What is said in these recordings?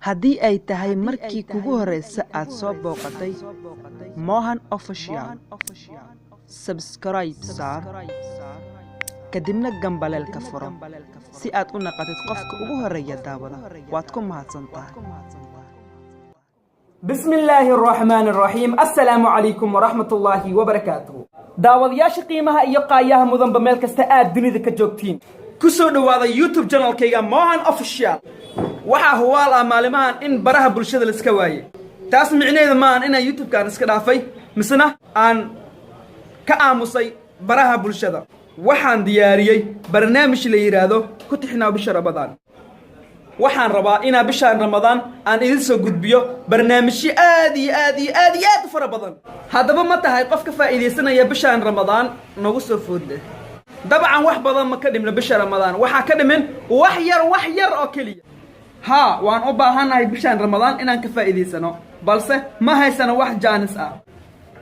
haddii ay tahay markii kugu horeysa aad soo booqatay Mohan Official subscribe saar kadibna gambaleelka furo si aad u naqatid qofka ugu horeeya daawada waad ku mahadsantahay بسم الله الرحمن الرحيم السلام عليكم ورحمة الله وبركاته داود يا شقيمها يقاياها مدن بميل كستا آد دنيا كجوكتين كسو دوادا يوتيوب جانل كيغا موهان اوفيشال waxaa huwaal ah maalimahan in baraha bulshada la iska waayay taas micnaheedu ma aan inay youtube kaan iska dhaafay misna aan ka aamusay baraha bulshada waxaan diyaariyay barnaamij la yiraahdo ku tixnaa bisha Ramadaan waxaan rabaa ina bishaan Ramadaan aan idin soo gudbiyo barnaamijyo aad u fara badan hadaba ma tahay qof ka faa'iideysanaya bishaan Ramadaan nagu soo foodle dabcan wax badan ma ka dhimna bisha Ramadaan waxa ka dhimin wax yar oo kaliya ها وان أباهانا بشان رمضان إنان كفائديسانو بلسه ما هيسانو واحد جانس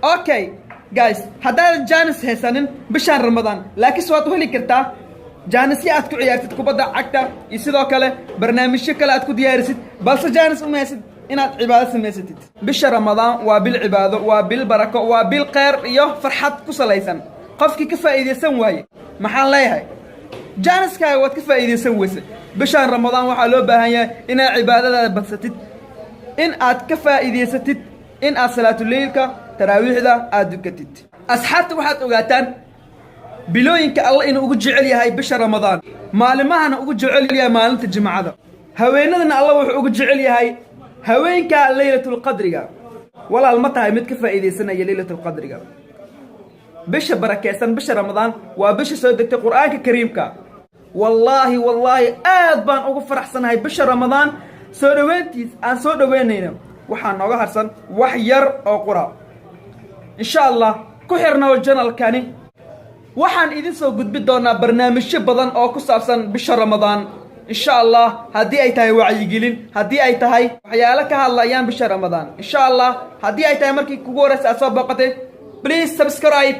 اوكي جايز هذا الجانس هيسانن بشان رمضان لكن سواتو هلي كرتا جانسي اتكو عيارتي تكو بدا عكتا يسيدو كاله برنامج شكل اتكو ديارسيد بلسه جانس وميسيد إنات عبادة سميسيد بشان رمضان وبالعبادة وبالبركة وبالخير يو فرحات كسليسان قفكي كفائديسان واي محال ليهاي جانس كاي وات كفائديسان ويسي بشان رمضان waxaa loo baahan yahay in cibaadada badsatid in aad ka faa'iideysatid in aad salaatul leylka taraawixda aad dukatid asxaabta waxaad ogaataan bilooyinka Allah inuu ugu jecel yahay bisha Ramadaan maalimahana ugu jecel yahay maalinta Jimcada haweenadana Allah wuxuu ugu jecel yahay haweenka Laylatul Qadriga walaal ma tahay mid ka faa'iideysanaya Laylatul Qadriga bisha barakeysan bisha Ramadaan waa bisha soo degtay Qur'aanka Kariimka والله aad baan ugu faraxsanahay bisha Ramadaan soo dhaweyntiis aan soo dhaweynayna waxaan nooga harsan wax yar oo qura insha Allah ku xirnaa channel-kani waxaan idin soo gudbi doonaa barnaamijyo badan oo ku saabsan bisha Ramadaan insha Allah hadii ay tahay wacyigelin hadii ay tahay waxyaalo ka hadlayaan bisha Ramadaan insha Allah hadii ay tahay markii kugu horeysa soo booqatay please subscribe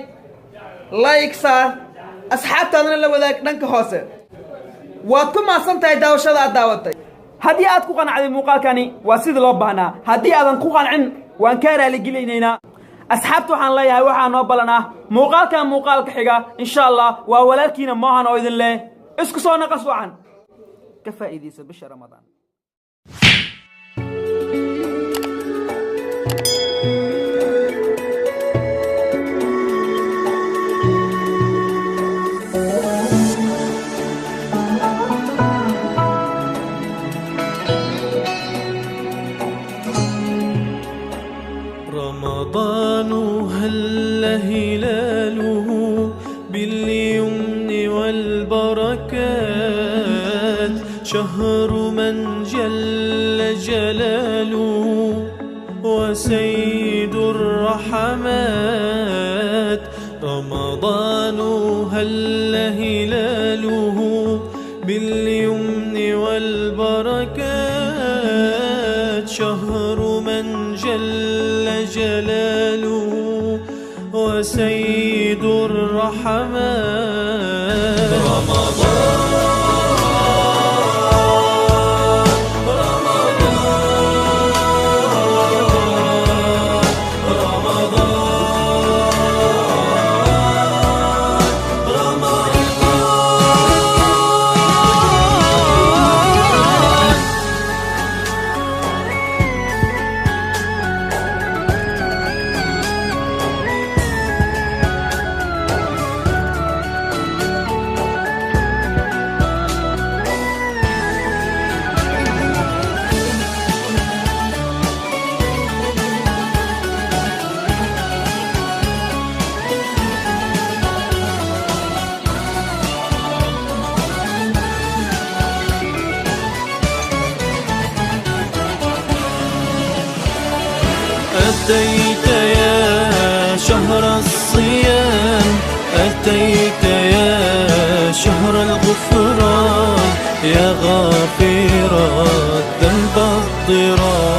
like sa asxaabtaadana la wadaag dhanka hoose waad ku maasantahay daawashada aad daawatay hadii aad ku qanacday muuqaalkani waa sida loo baahnaa hadii aadan ku qancin waan ka raali gelinaynaa asxaabtu waxaan leeyahay waxaan noo balanaa muuqaalka xiga insha Allah waa walaalkiina Mohan oo idin leh isku soo naqas wacan ka faa'iideyso bisha Ramadaan رمضان هل هلاله باليمن والبركات شهر من جل جلاله وسيد الرحمات رمضان هل هلاله باليمن والبركات شهر من جل جلاله وسيد الرحمات أتيت يا شهر الصيام أتيت يا شهر الغفران يا غافر الذنب الضرار